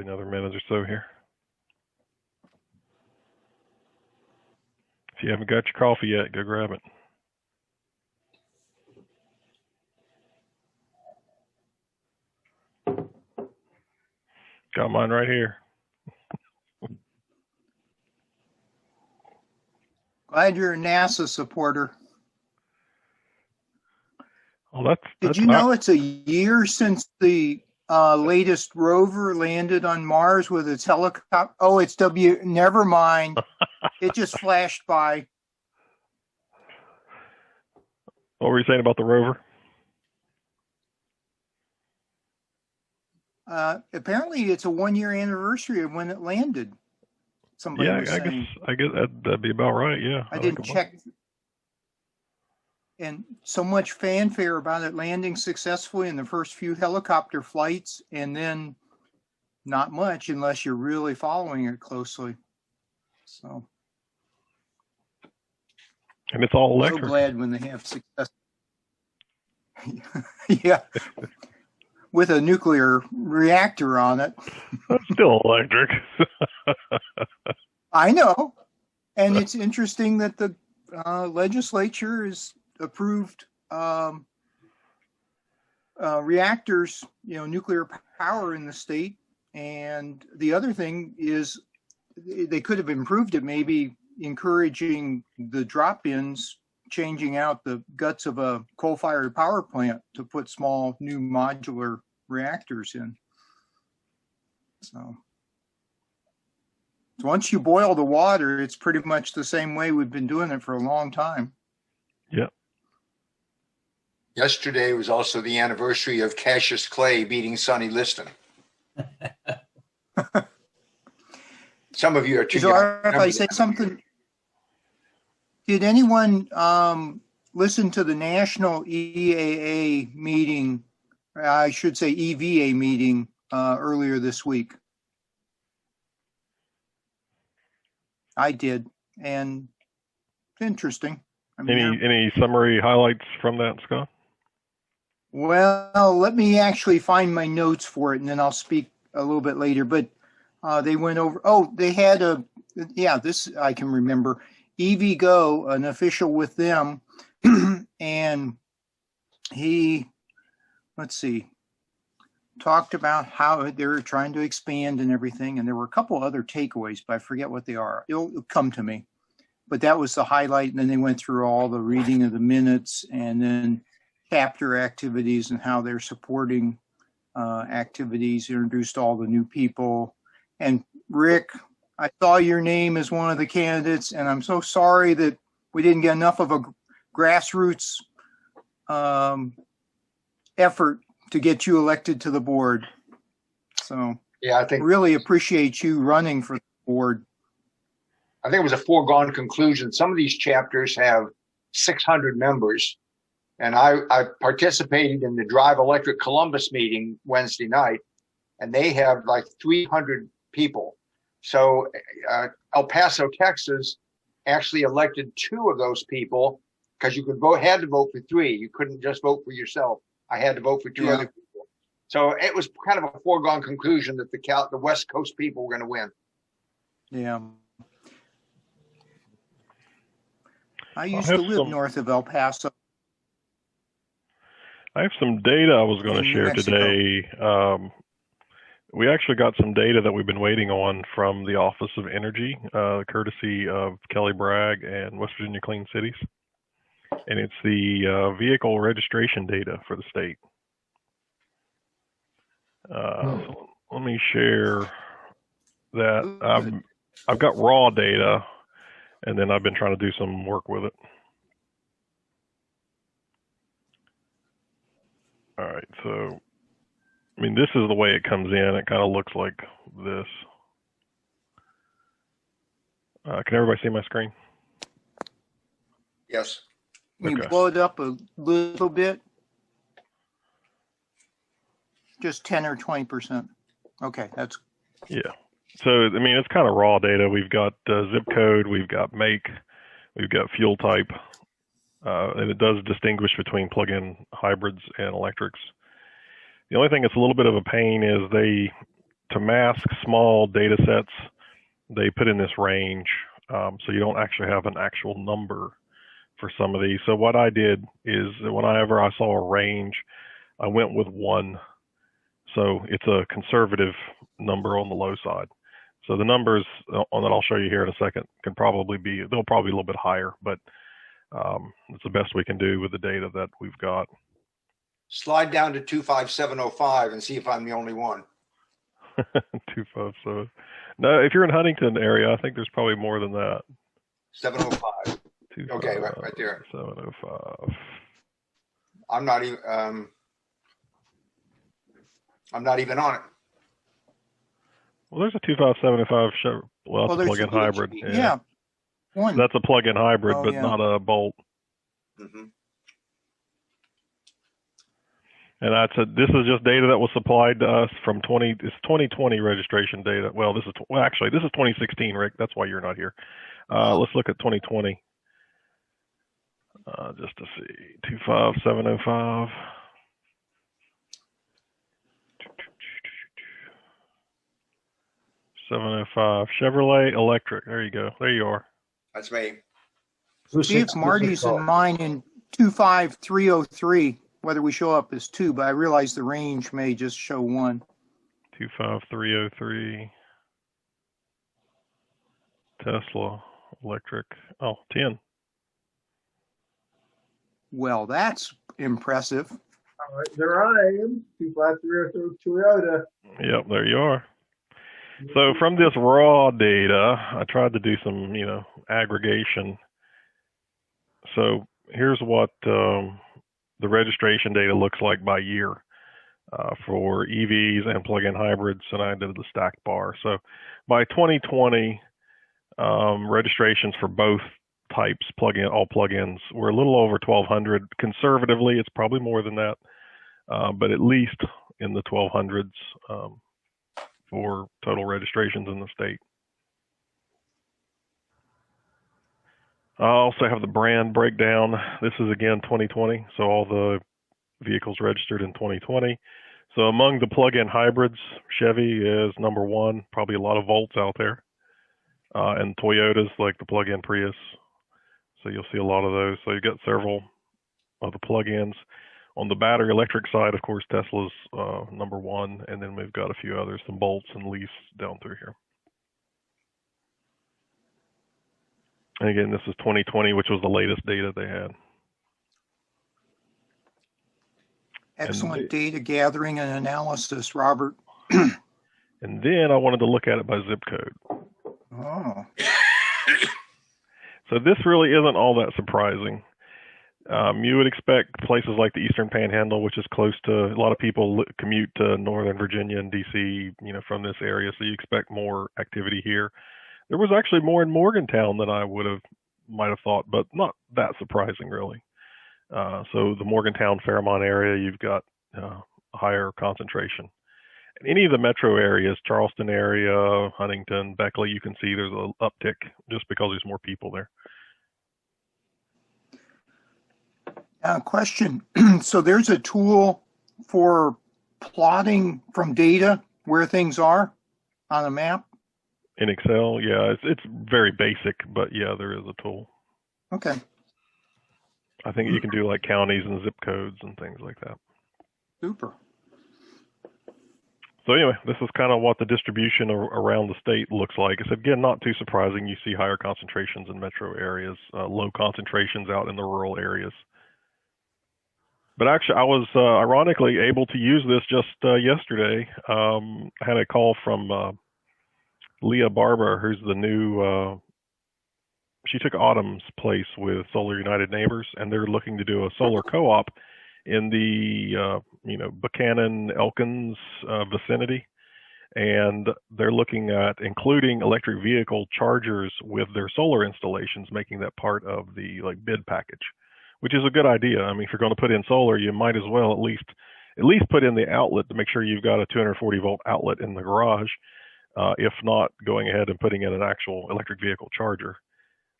another minute or so here. If you haven't got your coffee yet, go grab it. Got mine right here. Glad you're a NASA supporter. Well, Did you know it's a year since the latest rover landed on Mars with its helicopter? Oh, it's never mind. It just flashed by. What were you saying about the rover? Apparently, it's a 1-year anniversary of when it landed. Somebody was saying. I guess that'd be about right. Yeah, I didn't check. And so much fanfare about it landing successfully in the first few helicopter flights, and then not much unless you're really following it closely. So. And it's all electric. I'm so glad when they have success. Yeah. With a nuclear reactor on it. That's still electric. I know. And it's interesting that the legislature has approved reactors, nuclear power in the state. And the other thing is they could have improved it, maybe encouraging the drop-ins, changing out the guts of a coal-fired power plant to put small new modular reactors in. So once you boil the water, it's pretty much the same way we've been doing it for a long time. Yeah. Yesterday was also the anniversary of Cassius Clay beating Sonny Liston. Some of you are too young. If I say something, did anyone listen to the national EAA meeting? I should say EVA meeting earlier this week. I did, and it's interesting. Any summary highlights from that, Scott? Well, let me actually find my notes for it, and then I'll speak a little bit later. But they went over. Oh, they had this I can remember. EVGO, an official with them, and he, talked about how they were trying to expand and everything. And there were a couple other takeaways, but I forget what they are. It'll come to me. But that was the highlight. And then they went through all the reading of the minutes and then chapter activities and how they're supporting activities, introduced all the new people. And Rick, I saw your name as one of the candidates, and I'm so sorry that we didn't get enough of a grassroots effort to get you elected to the board. So yeah, I think really appreciate you running for the board. I think it was a foregone conclusion. Some of these chapters have 600 members, and I participated in the Drive Electric Columbus meeting Wednesday night, and they have like 300 people. So El Paso, Texas, actually elected 2 of those people because you had to vote for 3. You couldn't just vote for yourself. I had to vote for 2 other people. So it was kind of a foregone conclusion that the West Coast people were going to win. Yeah. I used to live north of El Paso. I have some data I was going to share today. We actually got some data that we've been waiting on from the Office of Energy, courtesy of Kelly Bragg and West Virginia Clean Cities. And it's the vehicle registration data for the state. So let me share that. I've got raw data, and then I've been trying to do some work with it. All right, so, this is the way it comes in. It kind of looks like this. Can everybody see my screen? Yes. Can you blow it up a little bit? Just 10 or 20%. Okay, that's. Yeah. So, it's kind of raw data. We've got zip code, we've got make, we've got fuel type, and it does distinguish between plug-in hybrids and electrics. The only thing that's a little bit of a pain is they to mask small data sets, they put in this range, so you don't actually have an actual number for some of these. So what I did is whenever I saw a range, I went with 1. So it's a conservative number on the low side. So the numbers that I'll show you here in a second they'll probably be a little bit higher, but it's the best we can do with the data that we've got. Slide down to 25705 and see if I'm the only one. 257. No, if you're in Huntington area, I think there's probably more than that. 705. Okay, right there. 705. I'm not even on it. Well, there's a 25705. Well, it's a plug-in hybrid. Yeah. One. That's a plug-in hybrid, but not a Bolt. Mm-hmm. And this is just data that was supplied to us from 2020 registration data. Well, this is 2016, Rick. That's why you're not here. Let's look at 2020. Just to see, 25705. Chevrolet electric. There you go. There you are. That's me. See if Marty's and mine in 25303. Whether we show up as 2, but I realize the range may just show 1. 25303. Tesla electric. Oh, 10. Well, that's impressive. All right, there I am. 25303 Toyota. Yep, there you are. So from this raw data, I tried to do some, aggregation. So here's what the registration data looks like by year for EVs and plug-in hybrids, and I did the stacked bar. So by 2020, registrations for both types, all plug-ins, were a little over 1,200. Conservatively, it's probably more than that, but at least in the 1,200s for total registrations in the state. I also have the brand breakdown. This is again 2020, so all the vehicles registered in 2020. So among the plug-in hybrids, Chevy is number 1, probably a lot of Volts out there, and Toyotas like the plug-in Prius. So you'll see a lot of those. So you got several of the plug-ins. On the battery electric side, of course, Tesla's number 1, and then we've got a few others, some Bolts and Leafs down through here. And again, this is 2020, which was the latest data they had. Excellent data gathering and analysis, Robert. And then I wanted to look at it by zip code. Oh. So this really isn't all that surprising. You would expect places like the Eastern Panhandle, which is close to, a lot of people commute to Northern Virginia and DC, from this area. So you expect more activity here. There was actually more in Morgantown than I might have thought, but not that surprising, really. So the Morgantown, Fairmont area, you've got a higher concentration. In any of the metro areas, Charleston area, Huntington, Beckley, you can see there's an uptick just because there's more people there. Question. So there's a tool for plotting from data where things are on a map? In Excel, yeah, it's very basic, but yeah, there is a tool. Okay. I think you can do like counties and zip codes and things like that. Super. So anyway, this is kind of what the distribution around the state looks like. It's again not too surprising. You see higher concentrations in metro areas, low concentrations out in the rural areas. But actually, I was ironically able to use this just yesterday. I had a call from Leah Barber, who's the new, she took Autumn's place with Solar United Neighbors, and they're looking to do a solar co-op in the, Buchanan, Elkins vicinity. And they're looking at including electric vehicle chargers with their solar installations, making that part of the bid package, which is a good idea. I mean, if you're going to put in solar, you might as well at least put in the outlet to make sure you've got a 240 volt outlet in the garage. If not, going ahead and putting in an actual electric vehicle charger.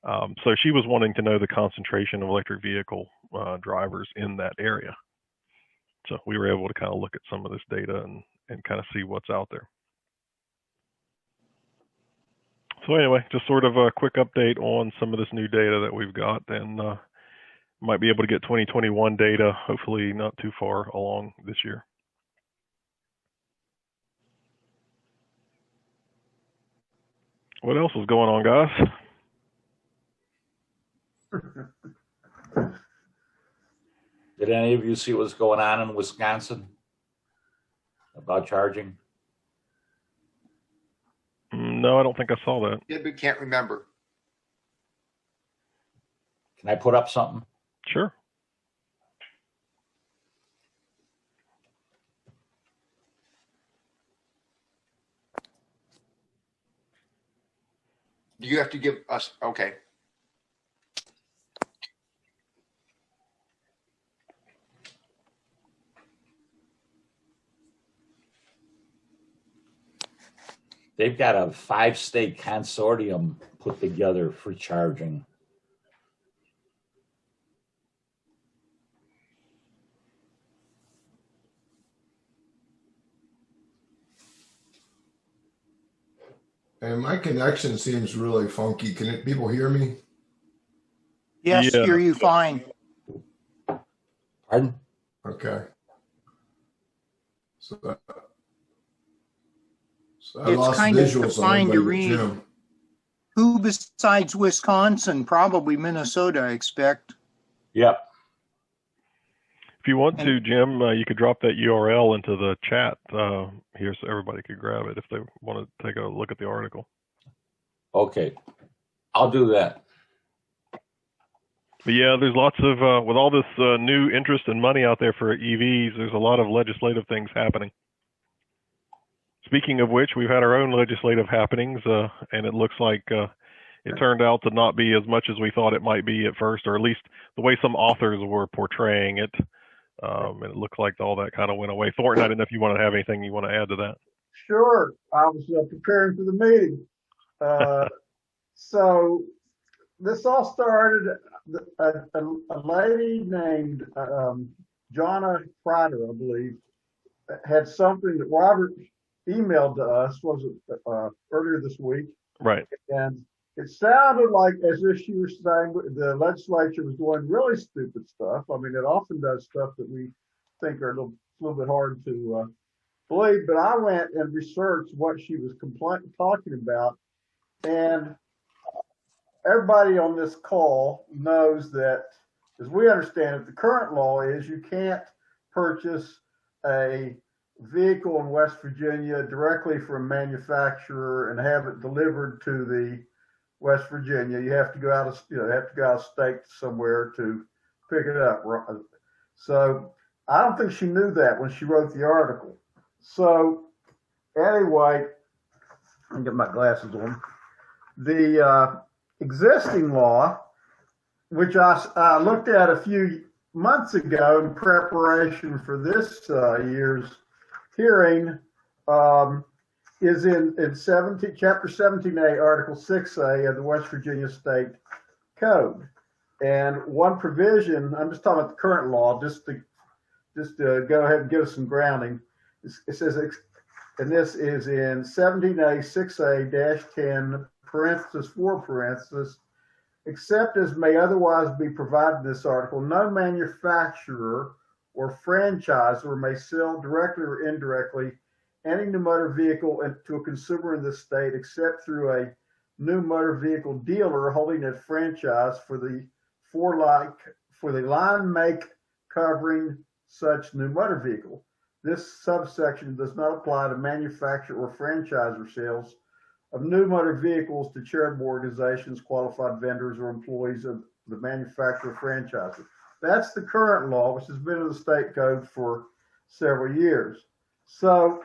So she was wanting to know the concentration of electric vehicle drivers in that area. So we were able to kind of look at some of this data and kind of see what's out there. So anyway, just sort of a quick update on some of this new data that we've got, and might be able to get 2021 data, hopefully not too far along this year. What else is going on, guys? Did any of you see what's going on in Wisconsin about charging? No, I don't think I saw that. Yeah, but can't remember. Can I put up something? Sure. You have to give us, okay. They've got a 5-state consortium put together for charging. And my connection seems really funky. People hear me? Yes, Yeah. hear you fine. Pardon? Okay. So I It's lost kind of visuals on fine to everybody but read. Jim. Who besides Wisconsin? Probably Minnesota, I expect. Yep. If you want to, Jim, you could drop that URL into the chat here so everybody could grab it if they want to take a look at the article. Okay. I'll do that. But yeah, there's lots of, with all this new interest and money out there for EVs, there's a lot of legislative things happening. Speaking of which, we've had our own legislative happenings, and it looks like it turned out to not be as much as we thought it might be at first, or at least the way some authors were portraying it. And it looked like all that kind of went away. Thornton, I didn't know if you want to have anything you want to add to that. Sure. I was preparing for the meeting. So this all started, a lady named Jonna Prater, I believe, had something that Robert emailed to us, was it earlier this week? Right. And it sounded like as if she was saying the legislature was doing really stupid stuff. I mean, it often does stuff that we think are a little bit hard to believe. But I went and researched what she was talking about. And everybody on this call knows that, as we understand it, the current law is you can't purchase a vehicle in West Virginia directly from a manufacturer and have it delivered to the West Virginia. You have to go out of state somewhere to pick it up. So I don't think she knew that when she wrote the article. So anyway, let me get my glasses on. The existing law, which I looked at a few months ago in preparation for this year's hearing, is in Chapter 17A, Article 6A of the West Virginia State Code. And one provision, I'm just talking about the current law, just to go ahead and give us some grounding. It says, and this is in 17A 6A-10 parenthesis 4 parenthesis, except as may otherwise be provided in this article, no manufacturer or franchisor may sell directly or indirectly any new motor vehicle to a consumer in this state except through a new motor vehicle dealer holding a franchise for the line make covering such new motor vehicle. This subsection does not apply to manufacturer or franchisor sales of new motor vehicles to charitable organizations, qualified vendors, or employees of the manufacturer franchisor. That's the current law, which has been in the state code for several years. So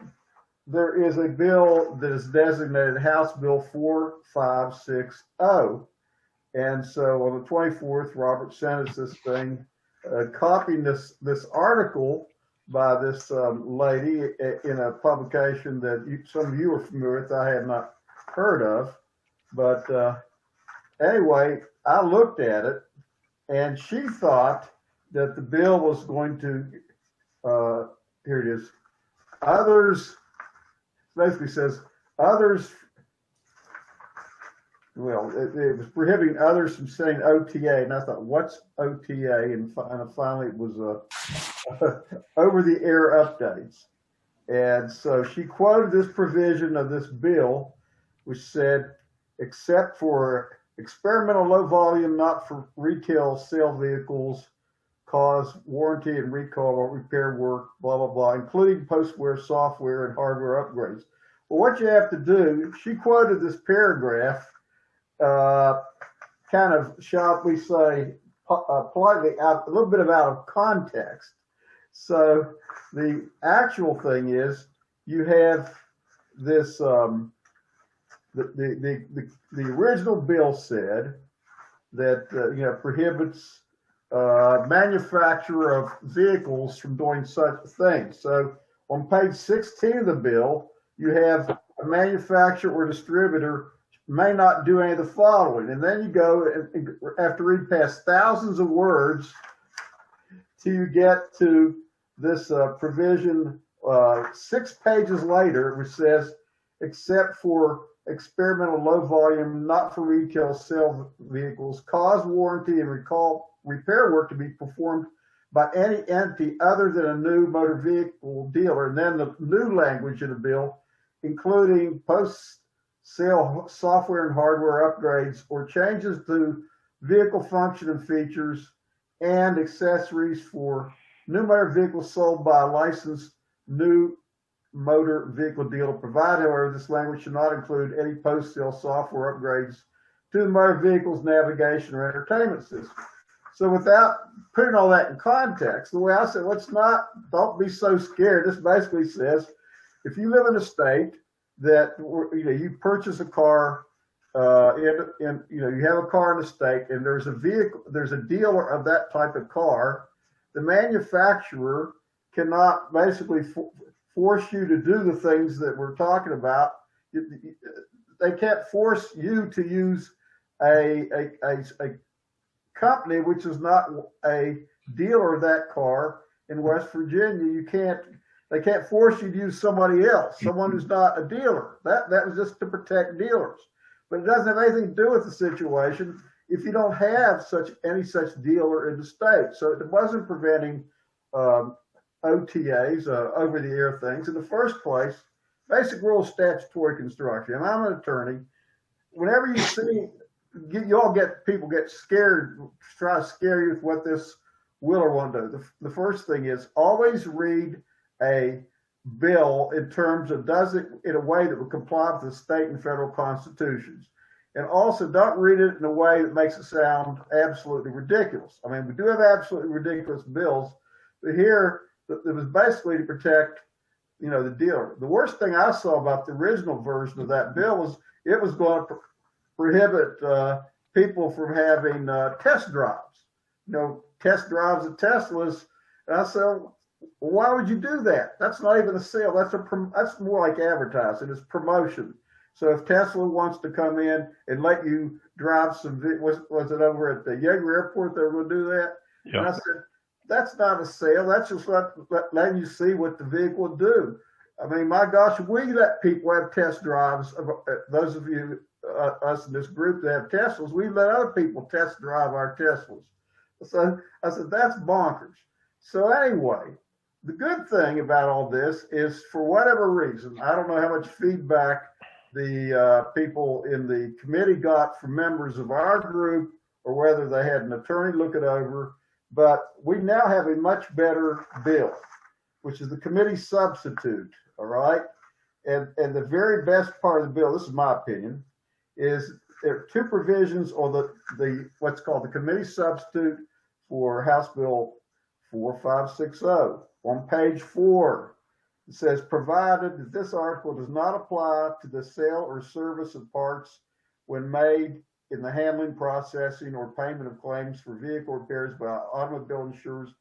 there is a bill that is designated House Bill 4560. And so on the 24th, Robert sent us this thing, copying this article by this lady in a publication that some of you are familiar with. I had not heard of. But anyway, I looked at it, and she thought that the bill was going to, here it is, others, basically says, others well, it was prohibiting others from saying OTA, and I thought, what's OTA? And finally, it was over-the-air updates. And so she quoted this provision of this bill, which said, except for experimental low volume, not for retail sale vehicles, cause warranty and recall or repair work, blah, blah, blah, including post-wear software and hardware upgrades. Well, what you have to do, she quoted this paragraph, kind of, shall we say, politely out, a little bit out of context. So the actual thing is, you have this, the original bill said that, prohibits manufacturer of vehicles from doing such things. So on page 16 of the bill, you have a manufacturer or distributor may not do any of the following. And then you go and have to read past thousands of words till you get to this provision 6 pages later, which says, except for experimental low volume, not for retail sale vehicles, cause warranty and repair work to be performed by any entity other than a new motor vehicle dealer. And then the new language in the bill, including post-sale software and hardware upgrades or changes to vehicle function and features and accessories for new motor vehicles sold by a licensed new motor vehicle dealer, provided, however, this language should not include any post-sale software upgrades to the motor vehicle's navigation or entertainment system. So without putting all that in context, the way I said, don't be so scared. This basically says, if you live in a state that, you purchase a car, you have a car in the state and there's a dealer of that type of car, the manufacturer cannot basically force you to do the things that we're talking about. They can't force you to use a company which is not a dealer of that car in West Virginia. They can't force you to use somebody else, someone who's not a dealer. That was just to protect dealers. But it doesn't have anything to do with the situation if you don't have any such dealer in the state. So it wasn't preventing OTAs, over-the-air things. In the first place, basic rule of statutory construction. And I'm an attorney. Whenever you see, people get scared, try to scare you with what this will or won't do. The first thing is always read a bill in terms of does it in a way that will comply with the state and federal constitutions. And also don't read it in a way that makes it sound absolutely ridiculous. I mean, we do have absolutely ridiculous bills, but here it was basically to protect, the dealer. The worst thing I saw about the original version of that bill was it was going to prohibit people from having test drives, test drives of Teslas. And I said, well, why would you do that? That's not even a sale. That's more like advertising. It's promotion. So if Tesla wants to come in and let you drive some, was it over at the Yeager Airport they were going to do that? Yeah. And I said, that's not a sale. That's just letting you see what the vehicle will do. I mean, my gosh, we let people have test drives. Those of you, us in this group that have Teslas, we let other people test drive our Teslas. So I said, that's bonkers. So anyway, the good thing about all this is, for whatever reason, I don't know how much feedback the people in the committee got from members of our group or whether they had an attorney look it over, but we now have a much better bill, which is the committee substitute, all right? And the very best part of the bill, this is my opinion, is there are 2 provisions on the what's called the committee substitute for House Bill 4560. On page 4, it says, provided that this article does not apply to the sale or service of parts when made in the handling, processing, or payment of claims for vehicle repairs by automobile insurers,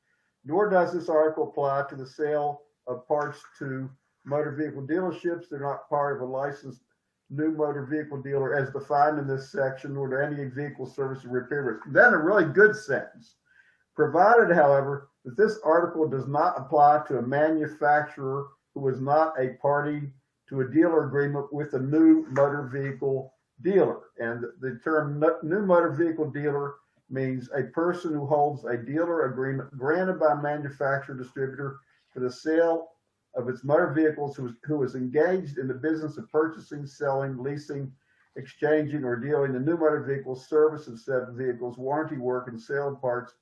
nor does this article apply to the sale of parts to motor vehicle dealerships. They're not part of a licensed new motor vehicle dealer as defined in this section, nor to any vehicle service or repair risk. Then a really good sentence. Provided, however, that this article does not apply to a manufacturer who is not a party to a dealer agreement with a new motor vehicle dealer. And the term new motor vehicle dealer means a person who holds a dealer agreement granted by a manufacturer distributor for the sale of its motor vehicles who is engaged in the business of purchasing, selling, leasing, exchanging, or dealing in new motor vehicles, service of said vehicles, warranty work, and sale of parts,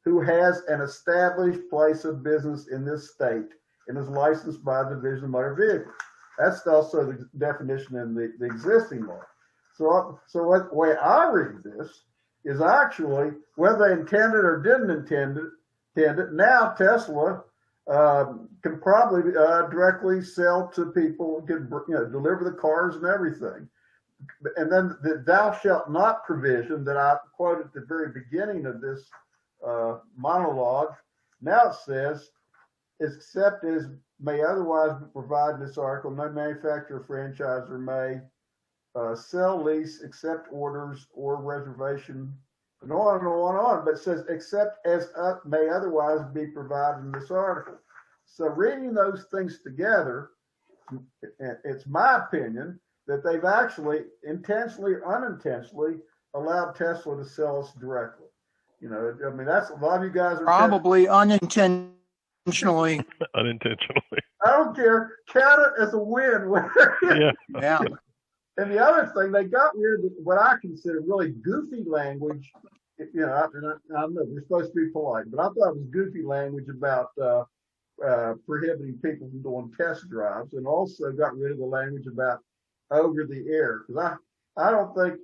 who has an established place of business in this state and is licensed by the Division of Motor Vehicles. That's also the definition in the existing law. So what the way I read this is actually whether they intended or didn't intend it. Now Tesla can probably directly sell to people, can deliver the cars and everything. And then the "thou shalt not" provision that I quoted at the very beginning of this monologue, now it says, except as may otherwise be provided in this article, no manufacturer or franchisor may sell, lease, accept orders or reservation, and on and on and on. But it says, except as may otherwise be provided in this article. So reading those things together, it's my opinion that they've actually intentionally or unintentionally allowed Tesla to sell us directly. You know, I mean, that's a lot of you guys are probably unintentionally. Unintentionally. I don't care. Count it as a win. Yeah. And the other thing, they got rid of what I consider really goofy language. You know, and I know we're supposed to be polite, but I thought it was goofy language about prohibiting people from doing test drives, and also got rid of the language about over the air. Because I don't think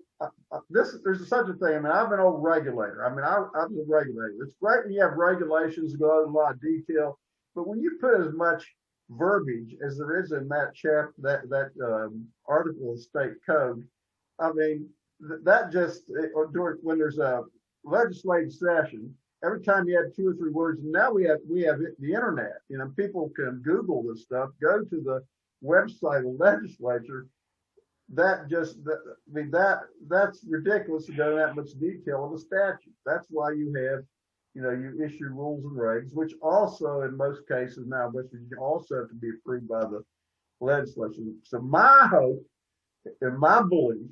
there's such a thing. I mean, I'm an old regulator. I mean, I was a regulator. It's great when you have regulations that go into a lot of detail, but when you put as much verbiage as there is in that chapter, that article of state code, I mean, that just when there's a legislative session, every time you have 2 or 3 words, and now we have the internet. You know, people can Google this stuff, go to the website of the legislature. That's ridiculous to go into that much detail of a statute. That's why you have, you know, you issue rules and regs, which also in most cases now in West Virginia also have to be approved by the legislature. So my hope and my belief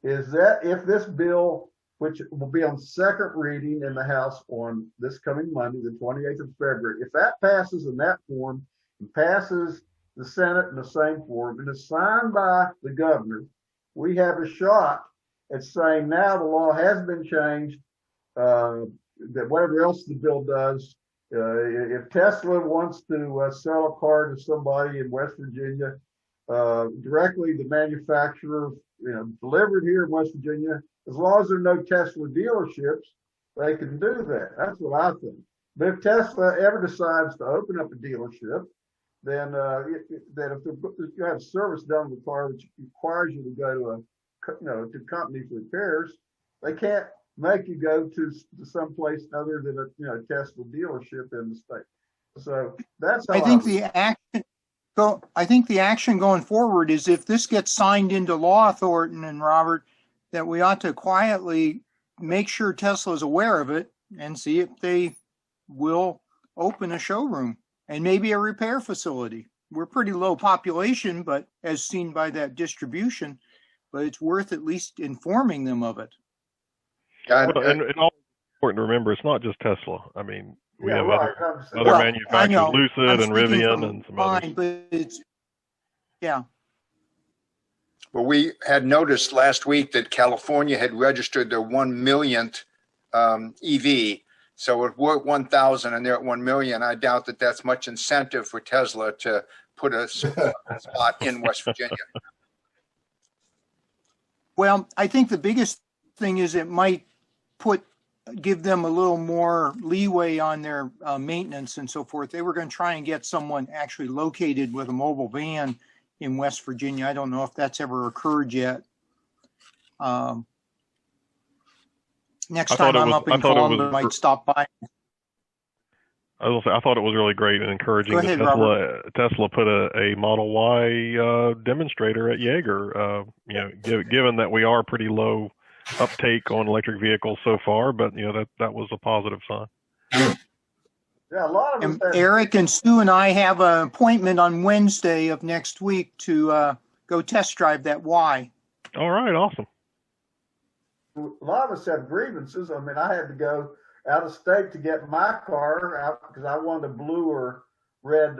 is that if this bill, which will be on second reading in the House on this coming Monday, the 28th of February, if that passes in that form and passes the Senate in the same form and is signed by the governor, we have a shot at saying now the law has been changed, that whatever else the bill does, if Tesla wants to sell a car to somebody in West Virginia, directly the manufacturer, you know, delivered here in West Virginia, as long as there are no Tesla dealerships, they can do that. That's what I think. But if Tesla ever decides to open up a dealership, then if you have service done with the car, which requires you to go to company for repairs, they can't make you go to someplace other than a Tesla dealership in the state. So that's how I think the action going forward is, if this gets signed into law, Thornton and Robert, that we ought to quietly make sure Tesla is aware of it and see if they will open a showroom and maybe a repair facility. We're pretty low population, but as seen by that distribution, but it's worth at least informing them of it. Well, and also important to remember, it's not just Tesla. I mean, we have other manufacturers, Lucid and Rivian and some others. But it's, yeah. Well, we had noticed last week that California had registered their 1 millionth EV. So it were 1,000 and they're at 1 million. I doubt that that's much incentive for Tesla to put a spot in West Virginia. Well, I think the biggest thing is it might give them a little more leeway on their maintenance and so forth. They were going to try and get someone actually located with a mobile van in West Virginia. I don't know if that's ever occurred yet. Next time I'm up in Columbia, I might stop by. I thought it was really great and encouraging that Tesla put a Model Y demonstrator at Jaeger. Given that we are pretty low uptake on electric vehicles so far, but that was a positive sign. Yeah, a lot of Eric and Sue and I have an appointment on Wednesday of next week to go test drive that Y. All right, awesome. a lot of us have grievances. I mean, I had to go out of state to get my car out because I wanted a blue or red,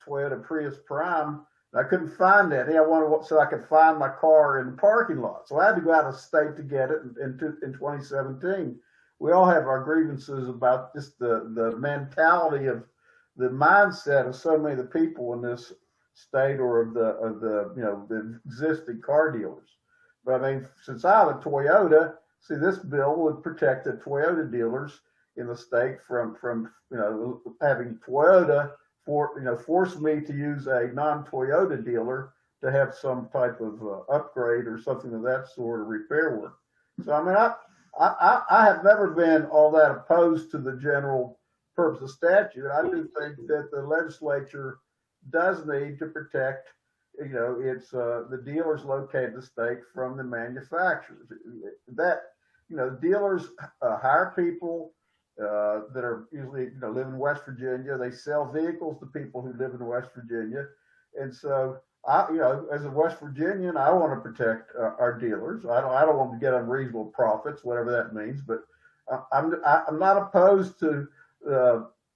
Toyota Prius Prime. And I couldn't find that. I wanted so I could find my car in the parking lot. So I had to go out of state to get it in 2017. We all have our grievances about just the mentality of the mindset of so many of the people in this state or of the existing car dealers. But I mean, since I have a Toyota, see, this bill would protect the Toyota dealers in the state from having Toyota force me to use a non-Toyota dealer to have some type of upgrade or something of that sort of repair work. So I mean, I have never been all that opposed to the general purpose of statute. I do think that the legislature does need to protect it's the dealers located in the state from the manufacturers. That dealers hire people that are usually live in West Virginia. They sell vehicles to people who live in West Virginia, and so as a West Virginian, I want to protect our dealers. I don't want to get unreasonable profits, whatever that means. But I'm not opposed to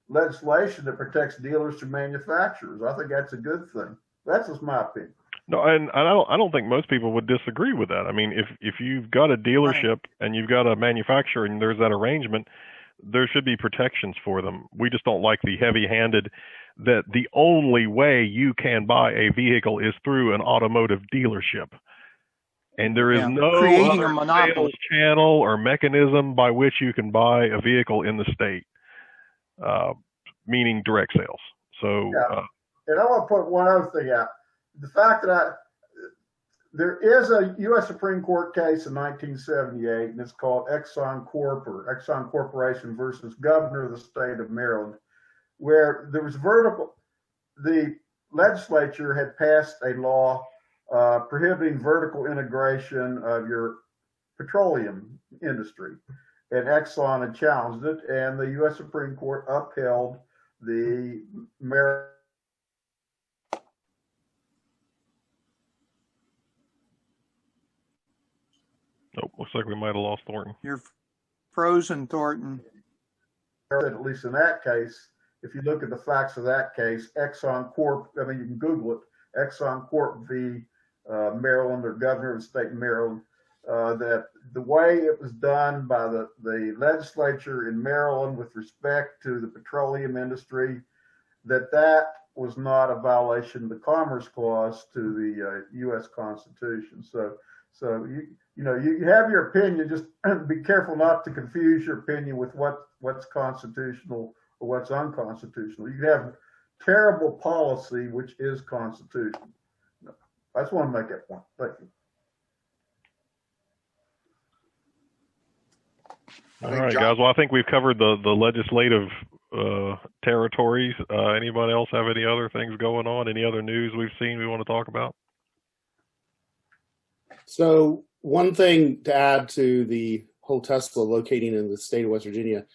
legislation that protects dealers from manufacturers. I think that's a good thing. That's just my opinion. No, and I don't think most people would disagree with that. I mean, if you've got a dealership and you've got a manufacturer and there's that arrangement, there should be protections for them. We just don't like the heavy-handed that the only way you can buy a vehicle is through an automotive dealership. And there is no creating other a monopoly sales channel or mechanism by which you can buy a vehicle in the state, meaning direct sales. So, and I want to put one other thing out. The fact that there is a U.S. Supreme Court case in 1978, and it's called Exxon Corporation versus Governor of the State of Maryland, where there was the legislature had passed a law prohibiting vertical integration of your petroleum industry, and Exxon had challenged it, and the U.S. Supreme Court upheld the Maryland. Oh, looks like we might have lost Thornton. You're frozen, Thornton. At least in that case, if you look at the facts of that case, Exxon Corp, I mean, you can Google it, Exxon Corp v. Maryland, or Governor of the State of Maryland, that the way it was done by the legislature in Maryland with respect to the petroleum industry, that was not a violation of the Commerce Clause to the U.S. Constitution. So you have your opinion. Just be careful not to confuse your opinion with what's constitutional or what's unconstitutional. You can have terrible policy which is constitutional. I just want to make that point. Thank you. All right, guys. Well, I think we've covered the legislative territories. Anybody else have any other things going on? Any other news we've seen we want to talk about? So one thing to add to the whole Tesla locating in the state of West Virginia,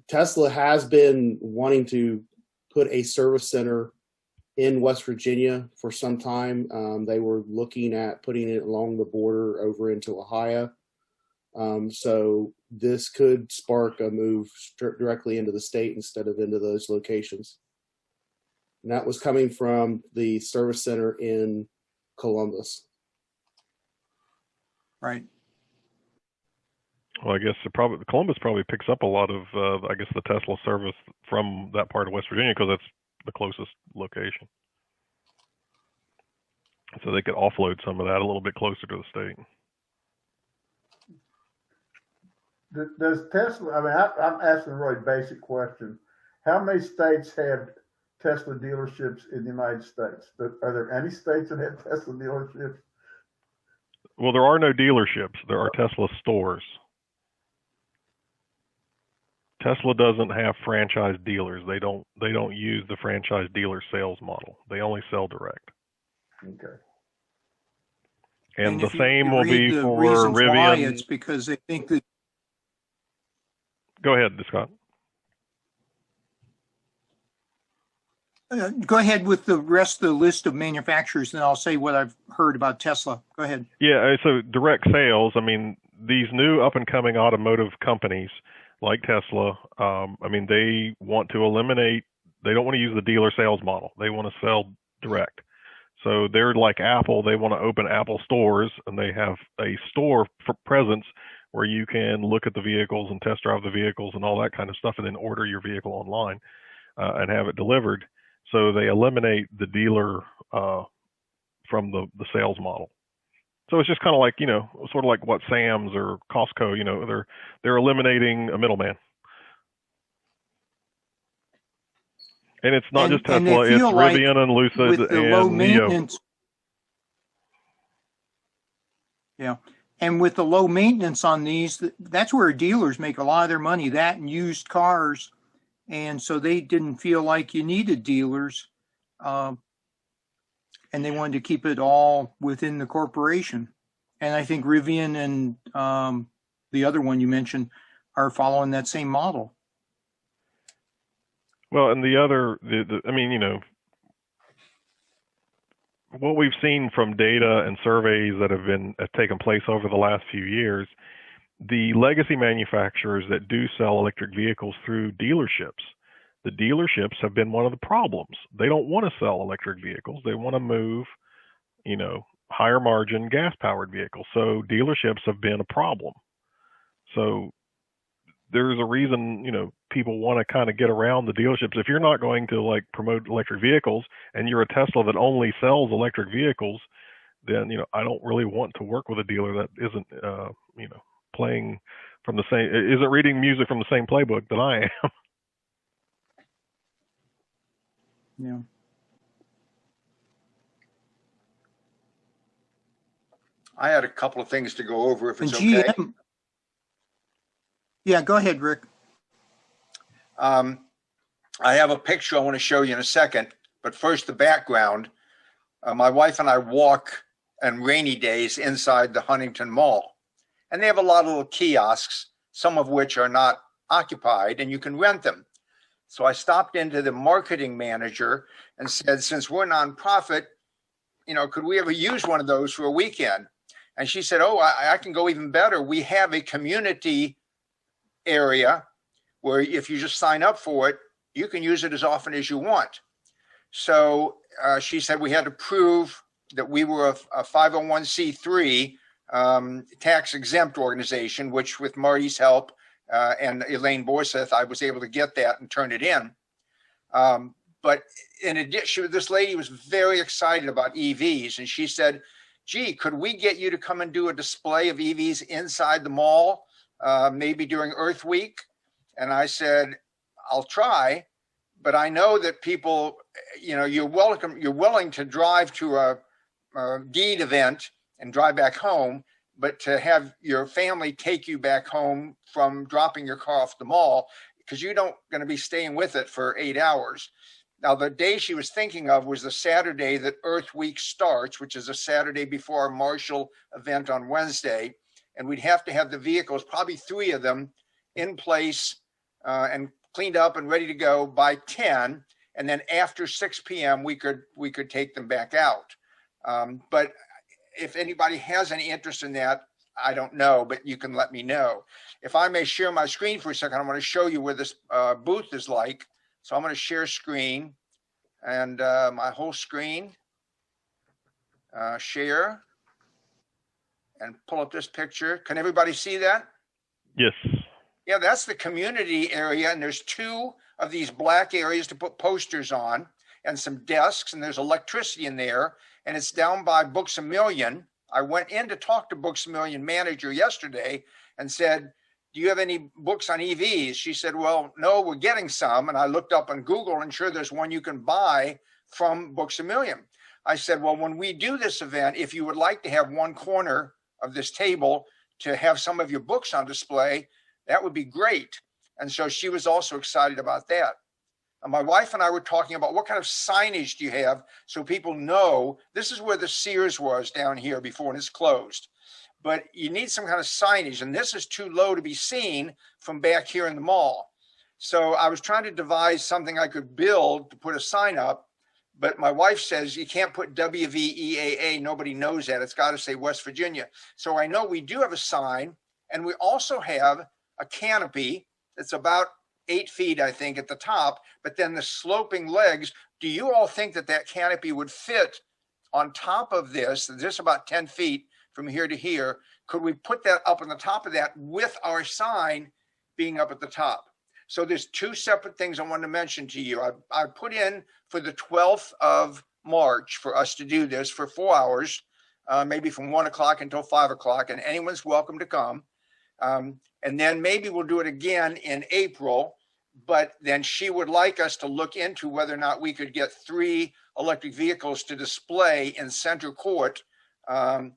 Tesla has been wanting to put a service center in West Virginia for some time. They were looking at putting it along the border over into Ohio. So this could spark a move directly into the state instead of into those locations. And that was coming from the service center in Columbus. Right. Well, I guess Columbus probably picks up a lot of, the Tesla service from that part of West Virginia because that's the closest location. So they could offload some of that a little bit closer to the state. Does Tesla, I mean, I'm asking a really basic question. How many states have Tesla dealerships in the United States? Are there any states that have Tesla dealerships? Well, there are no dealerships. There are Tesla stores. Tesla doesn't have franchise dealers. They don't use the franchise dealer sales model. They only sell direct. Okay. And the same will be for Rivian. It's because they think that. Go ahead, Scott. Go ahead with the rest of the list of manufacturers, and I'll say what I've heard about Tesla. Go ahead. Yeah, so direct sales, I mean, these new up-and-coming automotive companies like Tesla, I mean, they want to eliminate, they don't want to use the dealer sales model. They want to sell direct. So they're like Apple. They want to open Apple stores, and they have a store for presence where you can look at the vehicles and test drive the vehicles and all that kind of stuff, and then order your vehicle online and have it delivered. So they eliminate the dealer from the sales model. So it's just kind of like, you know, sort of like what Sam's or Costco, you know, they're eliminating a middleman. And it's not just Tesla, it's Rivian and Lucid and NIO. Yeah. And with the low maintenance on these, that's where dealers make a lot of their money, that and used cars. And so they didn't feel like you needed dealers. And they wanted to keep it all within the corporation. And I think Rivian and the other one you mentioned are following that same model. Well, and I mean, you know, what we've seen from data and surveys that have taken place over the last few years, the legacy manufacturers that do sell electric vehicles through dealerships, the dealerships have been one of the problems. They don't want to sell electric vehicles. They want to move, you know, higher margin gas powered vehicles. So dealerships have been a problem. So there's a reason, you know, people want to kind of get around the dealerships. If you're not going to like promote electric vehicles and you're a Tesla that only sells electric vehicles, then, you know, I don't really want to work with a dealer that isn't, you know, playing from the same, isn't reading music from the same playbook that I am. Yeah. I had a couple of things to go over if it's GM, okay. Yeah, go ahead, Rick. I have a picture I want to show you in a second, but first the background. My wife and I walk on rainy days inside the Huntington Mall, and they have a lot of little kiosks, some of which are not occupied, and you can rent them. So I stopped into the marketing manager and said, since we're a nonprofit, you know, could we ever use one of those for a weekend? And she said, oh, I can go even better. We have a community area where if you just sign up for it, you can use it as often as you want. So she said we had to prove that we were a 501c3 tax exempt organization, which with Marty's help and Elaine Borseth, I was able to get that and turn it in. But in addition, this lady was very excited about EVs, and she said, gee, could we get you to come and do a display of EVs inside the mall, maybe during Earth Week? And I said, I'll try, but I know that people, you know, you're willing to drive to a deed event and drive back home, but to have your family take you back home from dropping your car off the mall, because you don't going to be staying with it for 8 hours. Now, the day she was thinking of was the Saturday that Earth Week starts, which is a Saturday before our Marshall event on Wednesday. And we'd have to have the vehicles, probably 3 of them, in place and cleaned up and ready to go by 10. And then after 6 p.m., we could take them back out. But if anybody has any interest in that, I don't know, but you can let me know. If I may share my screen for a second, I want to show you where this booth is like. So I'm going to share screen and my whole screen, share and pull up this picture. Can everybody see that? Yes. Yeah, that's the community area. And there's 2 of these black areas to put posters on and some desks, and there's electricity in there. And it's down by Books A Million. I went in to talk to Books A Million manager yesterday and said, do you have any books on EVs? She said, well, no, we're getting some. And I looked up on Google and sure there's one you can buy from Books A Million. I said, well, when we do this event, if you would like to have one corner of this table to have some of your books on display, that would be great. And so she was also excited about that. And my wife and I were talking about what kind of signage do you have so people know this is where the Sears was down here before and it's closed. But you need some kind of signage, and this is too low to be seen from back here in the mall. So I was trying to devise something I could build to put a sign up, but my wife says you can't put WVEAA. Nobody knows that. It's got to say West Virginia. So I know we do have a sign, and we also have a canopy that's about 8 feet, I think, at the top, but then the sloping legs. Do you all think that that canopy would fit on top of this, just about 10 feet from here to here? Could we put that up on the top of that with our sign being up at the top? So there's two separate things I wanted to mention to you. I put in for the 12th of March for us to do this for 4 hours, maybe from 1 o'clock until 5 o'clock, and anyone's welcome to come. And then maybe we'll do it again in April, but then she would like us to look into whether or not we could get 3 electric vehicles to display in center court on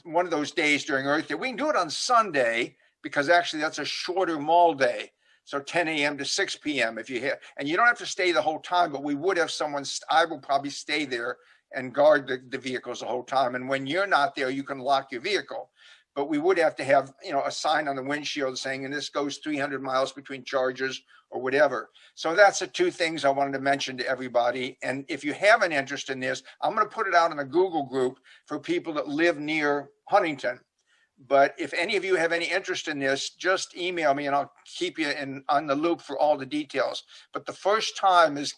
one of those days during Earth Day. We can do it on Sunday, because actually that's a shorter mall day. So 10 a.m. to 6 p.m. if you hit, and you don't have to stay the whole time, but we would have someone, I will probably stay there and guard the vehicles the whole time. And when you're not there, you can lock your vehicle. But we would have to have, a sign on the windshield saying, and this goes 300 miles between charges or whatever. So that's the 2 things I wanted to mention to everybody. And if you have an interest in this, I'm going to put it out in the Google group for people that live near Huntington. But if any of you have any interest in this, just email me and I'll keep you on the loop for all the details. But the first time is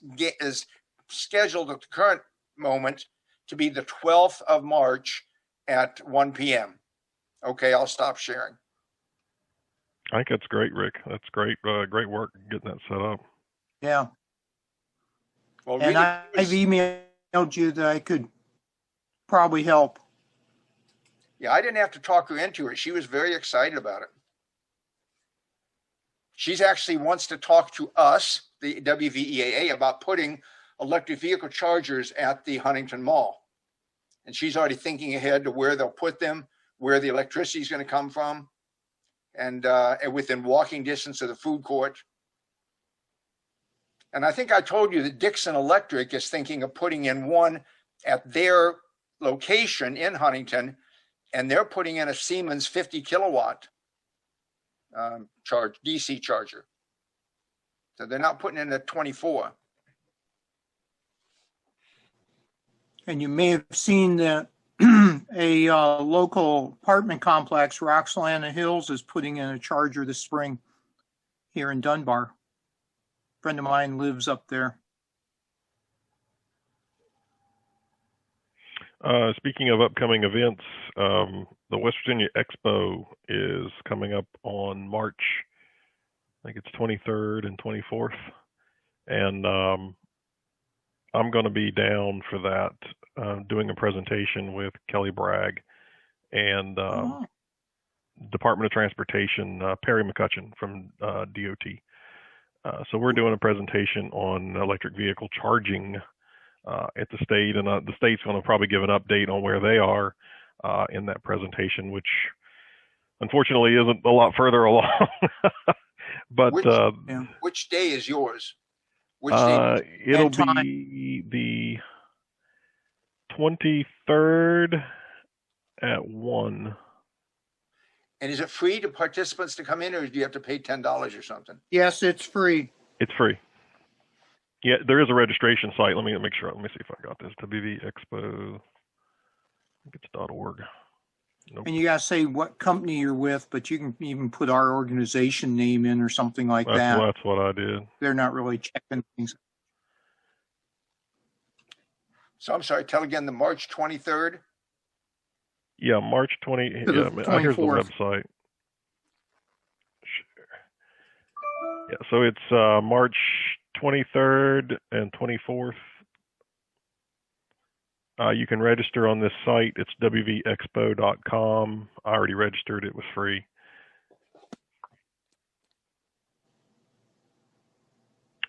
scheduled at the current moment to be the 12th of March at 1 p.m. Okay, I'll stop sharing. I think that's great, Rick. That's great. Great work getting that set up. Yeah. Well, and I've emailed you that I could probably help. Yeah, I didn't have to talk her into it. She was very excited about it. She's actually wants to talk to us, the WVEAA, about putting electric vehicle chargers at the Huntington Mall. And she's already thinking ahead to where they'll put them, where the electricity is going to come from, and within walking distance of the food court. And I think I told you that Dixon Electric is thinking of putting in one at their location in Huntington, and they're putting in a Siemens 50 kilowatt DC charger. So they're not putting in a 24. And you may have seen that a local apartment complex, Roxalana Hills, is putting in a charger this spring here in Dunbar. A friend of mine lives up there. Speaking of upcoming events, the West Virginia Expo is coming up on March, I think it's 23rd and 24th. And I'm going to be down for that, doing a presentation with Kelly Bragg and Department of Transportation, Perry McCutcheon from DOT. So we're doing a presentation on electric vehicle charging at the state, and the state's going to probably give an update on where they are in that presentation, which unfortunately isn't a lot further along. But which day is yours? Which day? It'll be the 23rd at 1. And is it free to participants to come in, or do you have to pay $10 or something? Yes, it's free. It's free. Yeah, there is a registration site. Let me make sure. Let me see if I got this. WV Expo. I think it's .org. Nope. And you got to say what company you're with, but you can even put our organization name in or something like that. That's what I did. They're not really checking things. So I'm sorry, tell again, the March 23rd? Yeah, March 20. Yeah, here's the website. Yeah, so it's March 23rd and 24th. You can register on this site. It's wvexpo.com. I already registered. It was free.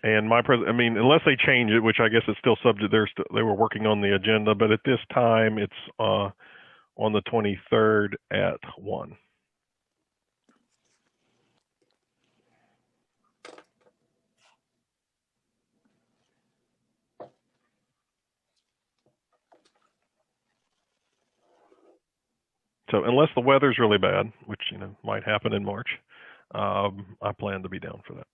And unless they change it, which I guess it's still subject. They were working on the agenda, but at this time, it's on the 23rd at 1. So unless the weather's really bad, which might happen in March, I plan to be down for that.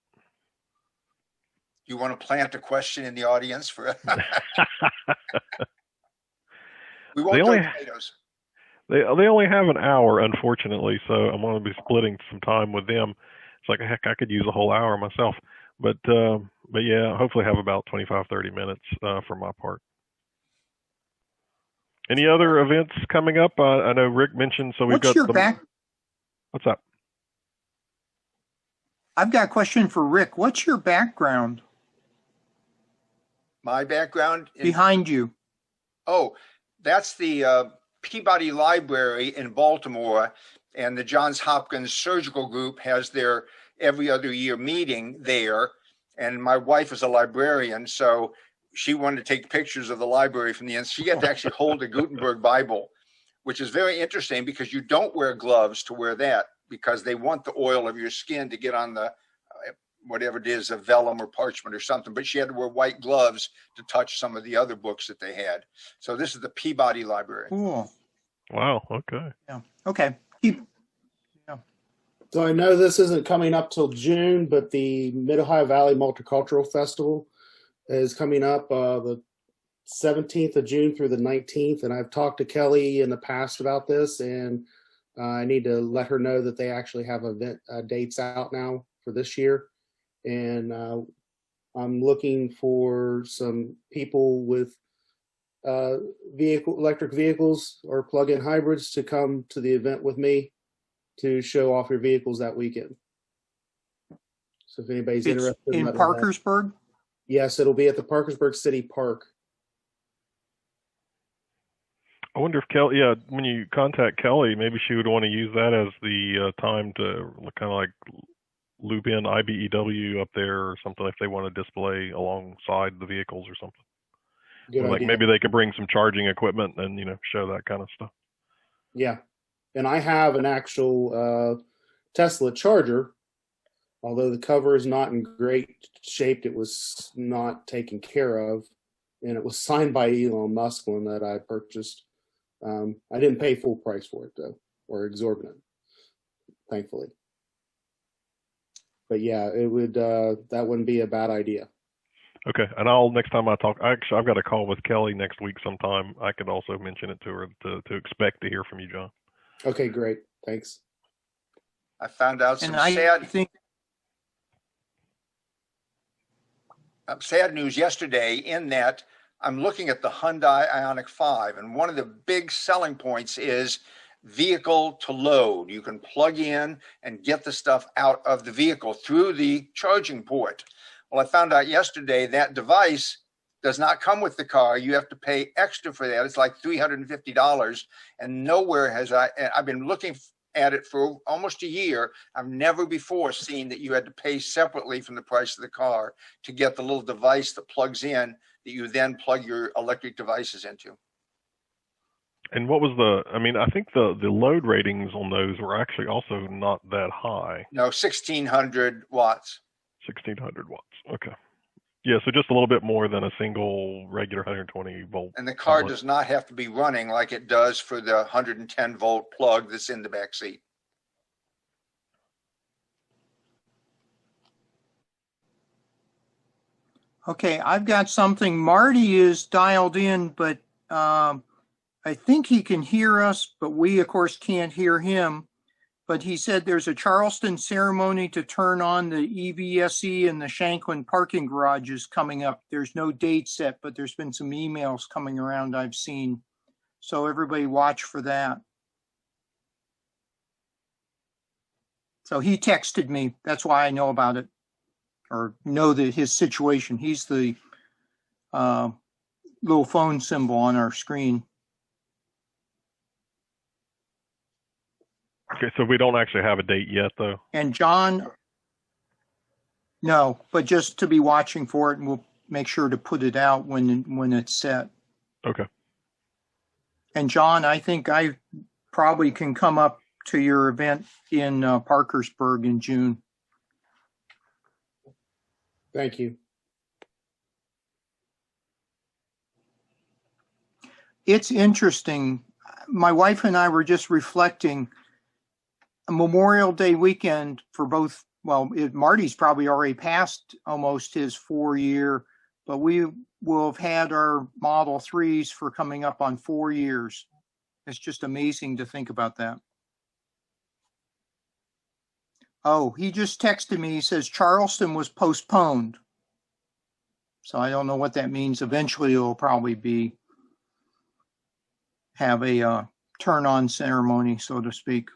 You want to plant a question in the audience for? We won't go tomatoes. They only have an hour, unfortunately, so I'm going to be splitting some time with them. It's like, heck, I could use a whole hour myself. But yeah, hopefully have about 25, 30 minutes for my part. Any other events coming up? I know Rick mentioned, so we've got What's up? I've got a question for Rick. What's your background? My background? Behind you. Oh, that's the Peabody Library in Baltimore, and the Johns Hopkins Surgical Group has their every other year meeting there. And my wife is a librarian, so she wanted to take pictures of the library from the end. She had to actually hold a Gutenberg Bible, which is very interesting because you don't wear gloves to wear that because they want the oil of your skin to get on the whatever it is, a vellum or parchment or something, but she had to wear white gloves to touch some of the other books that they had. So this is the Peabody Library. Cool. Wow. Okay. Yeah. Okay. So I know this isn't coming up till June, but the Mid-Ohio Valley Multicultural Festival is coming up the 17th of June through the 19th. And I've talked to Kelly in the past about this, and I need to let her know that they actually have event dates out now for this year. And I'm looking for some people with electric vehicles or plug-in hybrids to come to the event with me to show off your vehicles that weekend. So if anybody's interested in Parkersburg? Yes, it'll be at the Parkersburg City Park. I wonder if Kelly, when you contact Kelly, maybe she would want to use that as the time to kind of like loop in IBEW up there or something if they want to display alongside the vehicles or something. Good like idea. Maybe they could bring some charging equipment and show that kind of stuff. Yeah, and I have an actual Tesla charger, although the cover is not in great shape. It was not taken care of, and it was signed by Elon Musk when that I purchased. I didn't pay full price for it though, or exorbitant, thankfully. But yeah, it would. That wouldn't be a bad idea. Okay, and next time I talk, actually, I've got a call with Kelly next week sometime. I could also mention it to her to expect to hear from you, John. Okay, great. Thanks. I found out some sad news yesterday in that I'm looking at the Hyundai Ioniq 5, and one of the big selling points is vehicle to load. You can plug in and get the stuff out of the vehicle through the charging port. Well, I found out yesterday that device does not come with the car. You have to pay extra for that. It's like $350, and nowhere I've been looking at it for almost a year. I've never before seen that you had to pay separately from the price of the car to get the little device that plugs in that you then plug your electric devices into. And what was I think the load ratings on those were actually also not that high. No, 1,600 watts. 1,600 watts. Okay. Yeah, so just a little bit more than a single regular 120 volt. And the car does not have to be running like it does for the 110 volt plug that's in the back seat. Okay, I've got something. Marty is dialed in, but I think he can hear us, but we, of course, can't hear him. But he said there's a Charleston ceremony to turn on the Evse and the Shanklin parking garages coming up. There's no date set, but there's been some emails coming around I've seen. So everybody watch for that. So he texted me. That's why I know about it, or know that his situation. He's the little phone symbol on our screen. Okay, so we don't actually have a date yet, though. And John, no, but just to be watching for it, and we'll make sure to put it out when it's set. Okay. And John, I think I probably can come up to your event in Parkersburg in June. Thank you. It's interesting. My wife and I were just reflecting. Memorial Day weekend for both. Well, Marty's probably already passed almost his 4-year, but we will have had our Model 3s for coming up on 4 years. It's just amazing to think about that. Oh, he just texted me. He says Charleston was postponed. So I don't know what that means. Eventually, it will probably have a turn-on ceremony, so to speak.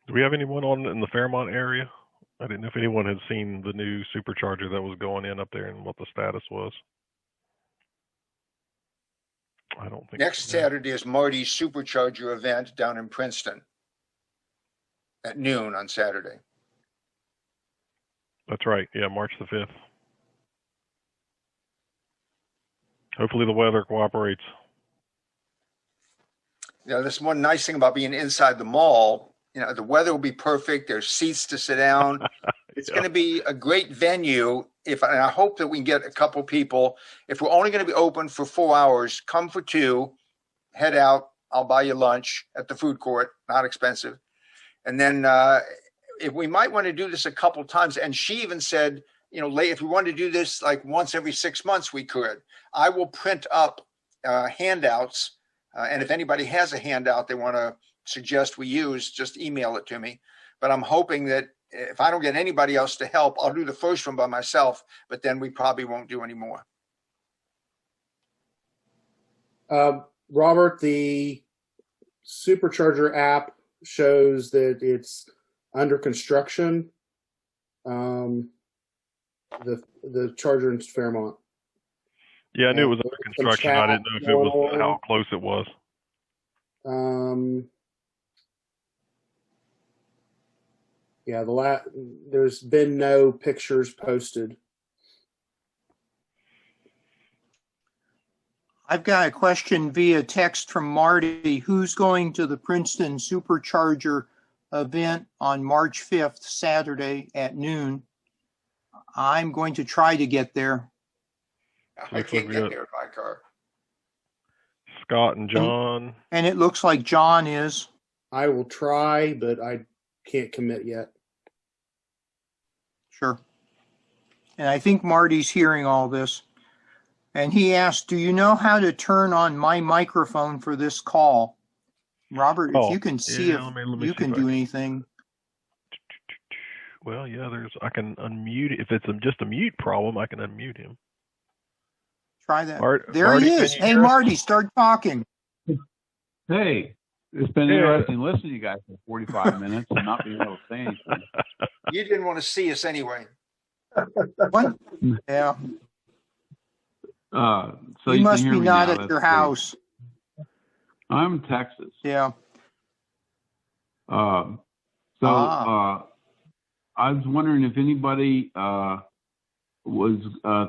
Do we have anyone in the Fairmont area? I didn't know if anyone had seen the new supercharger that was going in up there and what the status was. I don't think Next Saturday is Marty's supercharger event down in Princeton at noon on Saturday. That's right. Yeah, March the 5th. Hopefully the weather cooperates. That's one nice thing about being inside the mall. The weather will be perfect. There's seats to sit down. It's going to be a great venue. And I hope that we can get a couple people. If we're only going to be open for 4 hours, come for 2, head out. I'll buy you lunch at the food court, not expensive. And then if we might want to do this a couple times, and she even said, if we wanted to do this like once every 6 months, we could. I will print up handouts. And if anybody has a handout they want to suggest we use, just email it to me. But I'm hoping that if I don't get anybody else to help, I'll do the first one by myself, but then we probably won't do any more. Robert, the Supercharger app shows that it's under construction. The charger in Fairmont. Yeah, I knew it was under construction. I didn't know if it was how close it was. Yeah, there's been no pictures posted. I've got a question via text from Marty. Who's going to the Princeton Supercharger event on March 5th, Saturday at noon? I'm going to try to get there. I can't get there in my car. Scott and John. And it looks like John is. I will try, but I can't commit yet. Sure. And I think Marty's hearing all this. And he asked, do you know how to turn on my microphone for this call? Robert, if you can see if you can do anything. Well, yeah, I can unmute. If it's just a mute problem, I can unmute him. Try that. There Marty, he is. Hey, Marty, start talking. Hey, it's been interesting listening to you guys for 45 minutes and not being able to say anything. You didn't want to see us anyway. What? Yeah. So you must be not at your house. I'm in Texas. Yeah. I was wondering if anybody was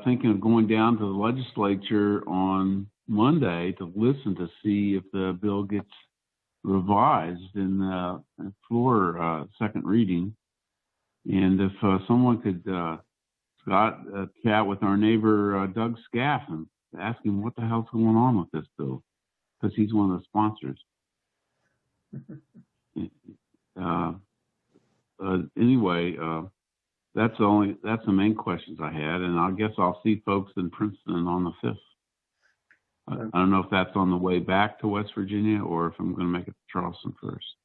thinking of going down to the legislature on Monday to listen to see if the bill gets revised in the floor second reading. And if someone could, Scott, chat with our neighbor, Doug Scaff, and ask him what the hell's going on with this bill, because he's one of the sponsors. Anyway, that's the main questions I had, and I guess I'll see folks in Princeton on the 5th. I don't know if that's on the way back to West Virginia or if I'm going to make it to Charleston first.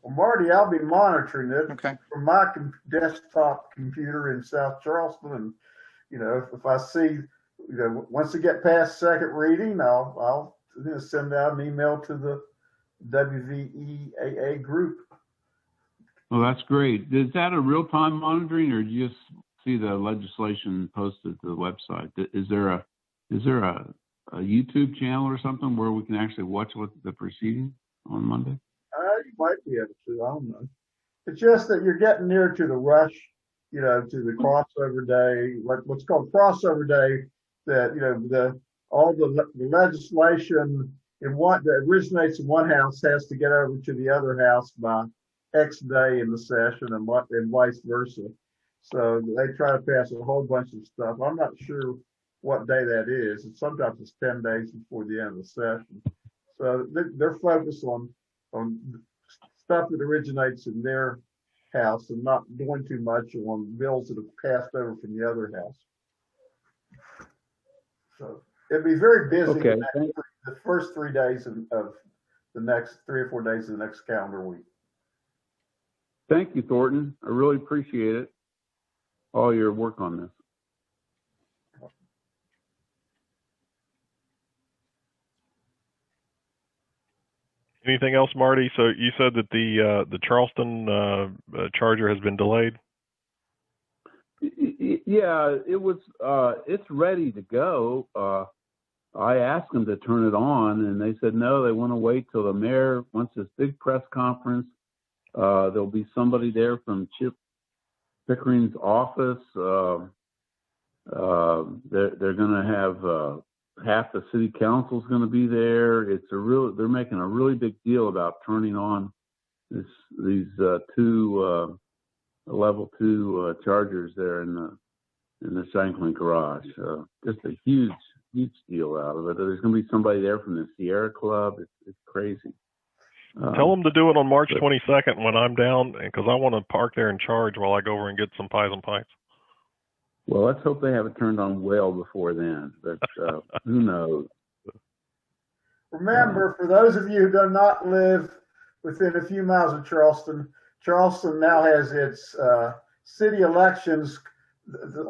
Well, Marty, I'll be monitoring it from my desktop computer in South Charleston, and if I see, once we get past second reading, I'll send out an email to the WVEAA group. Well, that's great. Is that a real-time monitoring, or do you just see the legislation posted to the website? Is there a YouTube channel or something where we can actually watch what the proceeding on Monday? You might be able to. I don't know. It's just that you're getting near to the rush, to the crossover day, what's called crossover day. That all the legislation that originates in one house has to get over to the other house by X day in the session, and vice versa. So they try to pass a whole bunch of stuff. I'm not sure what day that is. And sometimes it's 10 days before the end of the session. So they're focused on stuff that originates in their house and not doing too much on bills that have passed over from the other house. So it'll be very busy Okay. the first 3 days of the next 3 or 4 days of the next calendar week. Thank you, Thornton. I really appreciate it. All your work on this. Anything else, Marty? So you said that the Charleston charger has been delayed? Yeah, it was. It's ready to go. I asked them to turn it on, and they said no. They want to wait till the mayor wants this big press conference. There'll be somebody there from Chip Pickering's office. They're going to have half the city council is going to be there. They're making a really big deal about turning on these two level 2 chargers there in the Shanklin garage. Just a huge deal out of it. There's going to be somebody there from the Sierra Club. It's crazy. Tell them to do it on March 22nd when I'm down, because I want to park there and charge while I go over and get some pies and pints. Well, let's hope they have it turned on well before then, but who knows? Remember, for those of you who do not live within a few miles of Charleston, Charleston now has its city elections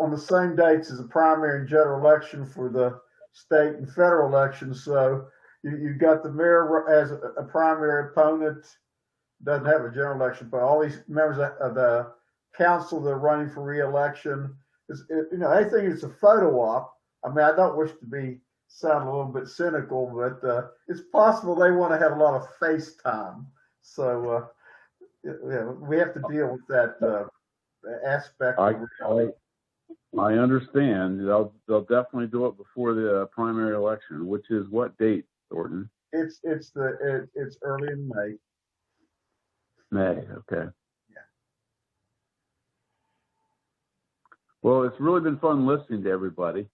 on the same dates as the primary and general election for the state and federal elections. So you've got the mayor as a primary opponent, doesn't have a general election, but all these members of the council that are running for re-election, I think it's a photo op. I mean, I don't wish to sound a little bit cynical, but it's possible they want to have a lot of face time. So we have to deal with that aspect. I understand. They'll definitely do it before the primary election, which is what date, Thornton? It's early in May. May, okay. Yeah. Well, it's really been fun listening to everybody.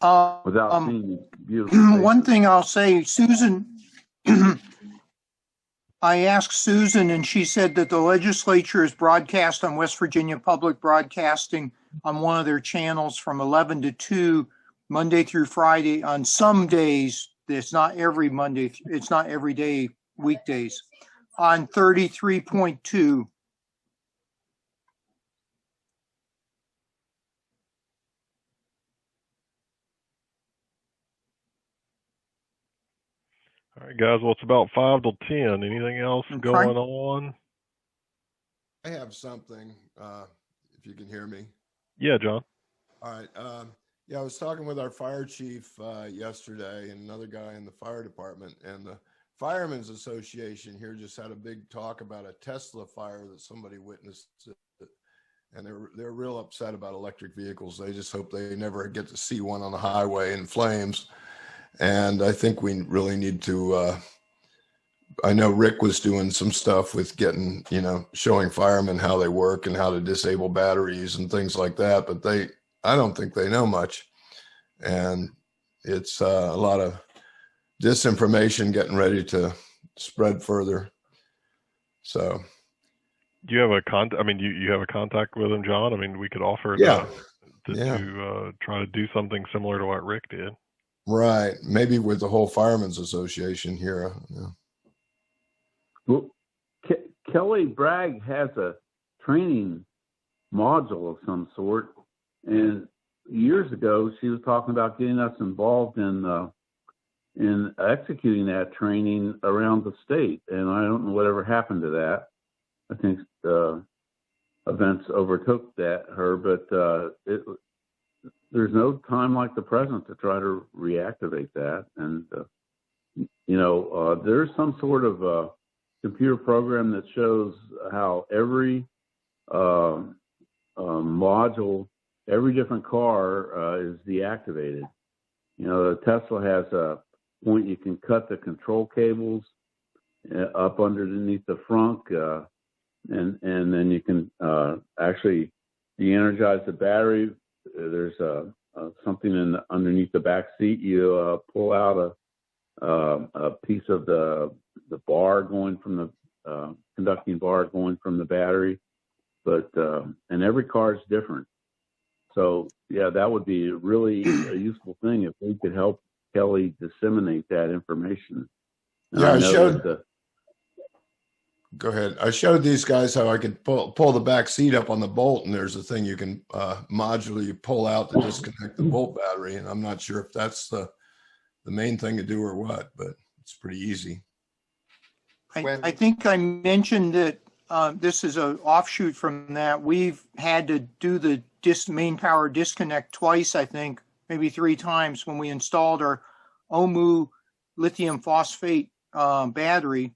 Without seeing beautiful faces. One thing I'll say, Susan, I asked Susan and she said that the legislature is broadcast on West Virginia Public Broadcasting on one of their channels from 11 to 2, Monday through Friday. On some days, it's not every Monday, it's not every day, weekdays, on 33.2. All right, guys. Well, it's about 5 till 10. Anything else going on? I have something, if you can hear me. Yeah, John. All right. I was talking with our fire chief yesterday and another guy in the fire department, and the Firemen's Association here just had a big talk about a Tesla fire that somebody witnessed, and they're real upset about electric vehicles. They just hope they never get to see one on the highway in flames. And I think we really need to, I know Rick was doing some stuff with getting, showing firemen how they work and how to disable batteries and things like that. But I don't think they know much. And it's a lot of disinformation getting ready to spread further. So. Do you have a contact? I mean, you have a contact with him, John? I mean, we could offer to try to do something similar to what Rick did. Right. Maybe with the whole Firemen's Association here. Yeah. Well, Kelly Bragg has a training module of some sort. And years ago, she was talking about getting us involved in executing that training around the state. And I don't know whatever happened to that. I think events overtook her, but there's no time like the present to try to reactivate that. And, there's some sort of computer program that shows how every module, every different car is deactivated. The Tesla has a point you can cut the control cables up underneath the frunk. and then you can actually de-energize the battery. There's something underneath the back seat. You pull out a piece of the bar going from the conducting bar going from the battery, but and every car is different. So yeah, that would be really a useful thing if we could help Kelly disseminate that information. And Yeah, I I know showed. that the, Go ahead. I showed these guys how I could pull the back seat up on the bolt, and there's a thing you can modularly pull out to disconnect the bolt battery. And I'm not sure if that's the main thing to do or what, but it's pretty easy. I think I mentioned that this is an offshoot from that. We've had to do the main power disconnect twice, I think, maybe 3 times when we installed our OMU lithium phosphate battery.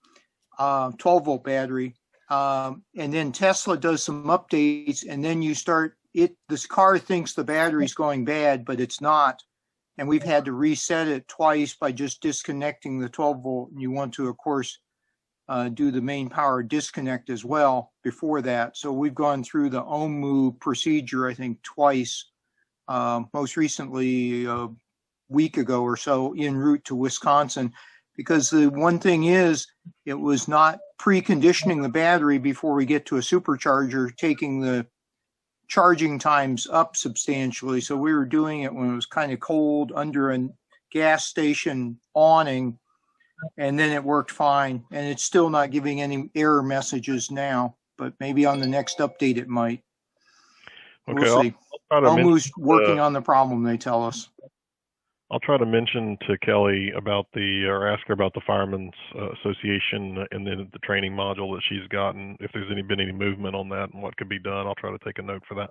12-volt battery, and then Tesla does some updates, and then you start it. This car thinks the battery's going bad, but it's not, and we've had to reset it twice by just disconnecting the 12-volt. And you want to, of course, do the main power disconnect as well before that. So we've gone through the OMU procedure, I think, twice. Most recently, a week ago or so, en route to Wisconsin. Because the one thing is, it was not preconditioning the battery before we get to a supercharger, taking the charging times up substantially. So we were doing it when it was kind of cold under a gas station awning, and then it worked fine. And it's still not giving any error messages now, but maybe on the next update it might. Okay, We'll see. OMU's working on the problem, they tell us. I'll try to mention to Kelly about or ask her about the Firemen's Association and then the training module that she's gotten, if there's been any movement on that and what could be done. I'll try to take a note for that.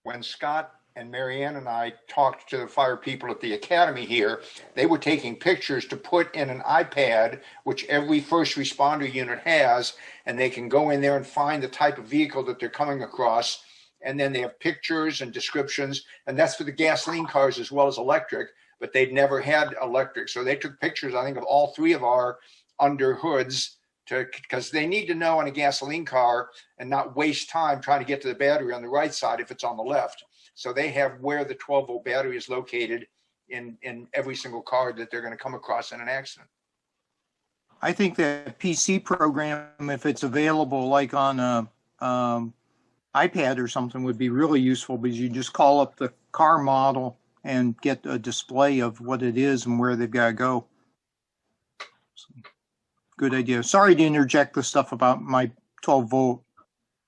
When Scott and Marianne and I talked to the fire people at the academy here, they were taking pictures to put in an iPad, which every first responder unit has, and they can go in there and find the type of vehicle that they're coming across. And then they have pictures and descriptions, and that's for the gasoline cars as well as electric, but they'd never had electric. So they took pictures, I think, of all 3 of our under hoods because they need to know on a gasoline car and not waste time trying to get to the battery on the right side if it's on the left. So they have where the 12-volt battery is located in every single car that they're going to come across in an accident. I think that PC program, if it's available, like on a iPad or something, would be really useful, because you just call up the car model and get a display of what it is and where they've got to go. So, good idea. Sorry to interject the stuff about my 12-volt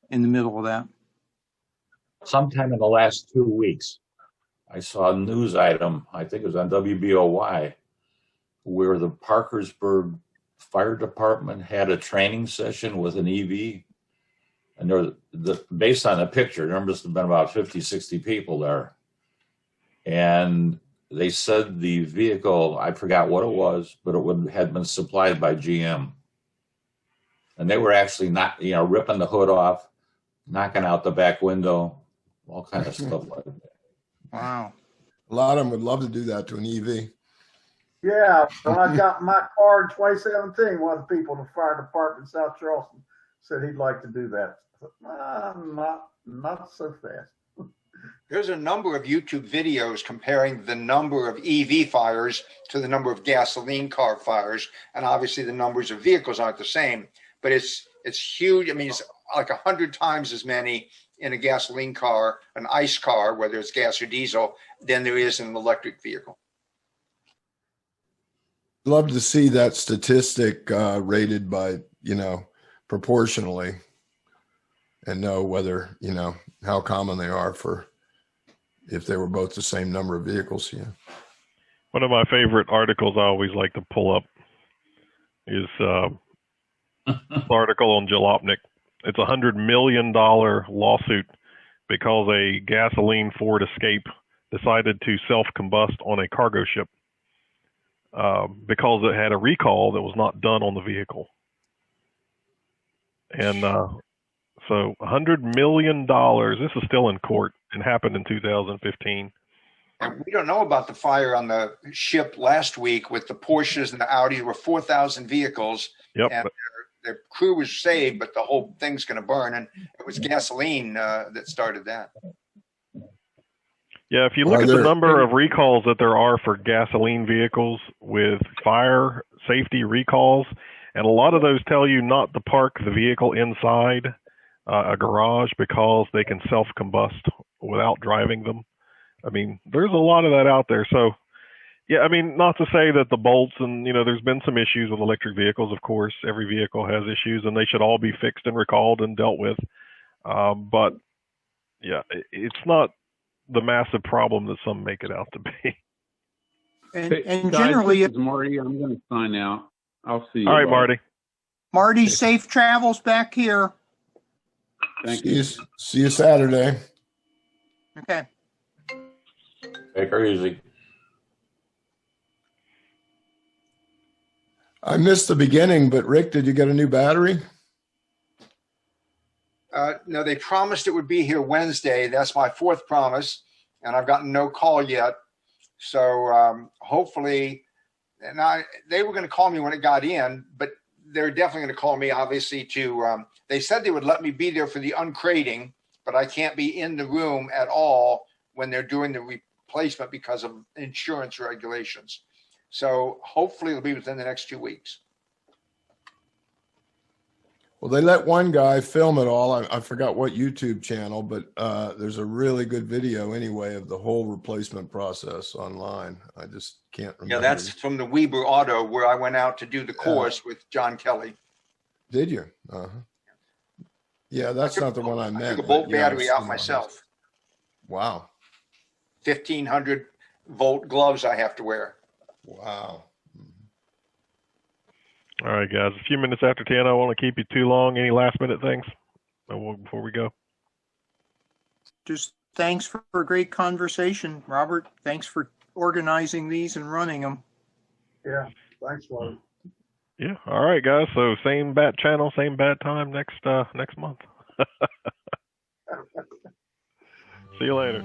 in the middle of that. Sometime in the last 2 weeks, I saw a news item, I think it was on WVOY, where the Parkersburg Fire Department had a training session with an EV. And there was, based on the picture, there must have been about 50, 60 people there. And they said the vehicle, I forgot what it was, but it had been supplied by GM. And they were actually not, ripping the hood off, knocking out the back window, all kind of stuff like that. Wow. A lot of them would love to do that to an EV. Yeah, when I got my car in 2017, one of the people in the fire department in South Charleston said he'd like to do that. Not so fast. There's a number of YouTube videos comparing the number of EV fires to the number of gasoline car fires, and obviously the numbers of vehicles aren't the same, but it's huge. I mean, it's like 100 times as many in a gasoline car, an ICE car, whether it's gas or diesel, than there is in an electric vehicle. Love to see that statistic rated by, proportionally, and know whether, how common they are for if they were both the same number of vehicles. Yeah. One of my favorite articles I always like to pull up is this article on Jalopnik. It's a $100 million lawsuit because a gasoline Ford Escape decided to self-combust on a cargo ship because it had a recall that was not done on the vehicle. And so $100 million, this is still in court and happened in 2015. And we don't know about the fire on the ship last week with the Porsches and the Audis. There were 4,000 vehicles. Yep. And the crew was saved, but the whole thing's going to burn. And it was gasoline that started that. Yeah, if you look at the number of recalls that there are for gasoline vehicles with fire safety recalls, and a lot of those tell you not to park the vehicle inside a garage because they can self-combust without driving them. I mean, there's a lot of that out there. So, yeah, I mean, not to say that the bolts and, there's been some issues with electric vehicles, of course. Every vehicle has issues, and they should all be fixed and recalled and dealt with. But, yeah, it's not the massive problem that some make it out to be. And Guys, generally, this is Marty, I'm going to sign out. I'll see you. All right, Marty. Marty, safe travels back here. Thank you. See you Saturday. Okay. Take her easy. I missed the beginning, but Rick, did you get a new battery? No, they promised it would be here Wednesday. That's my fourth promise, and I've gotten no call yet. So hopefully, they were going to call me when it got in, but they're definitely going to call me, obviously, they said they would let me be there for the uncrating, but I can't be in the room at all when they're doing the replacement because of insurance regulations. So hopefully it'll be within the next 2 weeks. Well, they let one guy film it all. I forgot what YouTube channel, but there's a really good video anyway of the whole replacement process online. I just can't remember. Yeah, that's from the Weber Auto where I went out to do the course with John Kelly. Did you? Uh-huh. Yeah, that's not the one I meant. I took a bolt battery out myself. Wow. 1,500 volt gloves I have to wear. Wow. All right, guys. A few minutes after 10. I won't keep you too long. Any last minute things before we go? Just thanks for a great conversation, Robert. Thanks for organizing these and running them. Yeah, thanks, Marty. Yeah. All right, guys. So same bat channel, same bat time next month. See you later.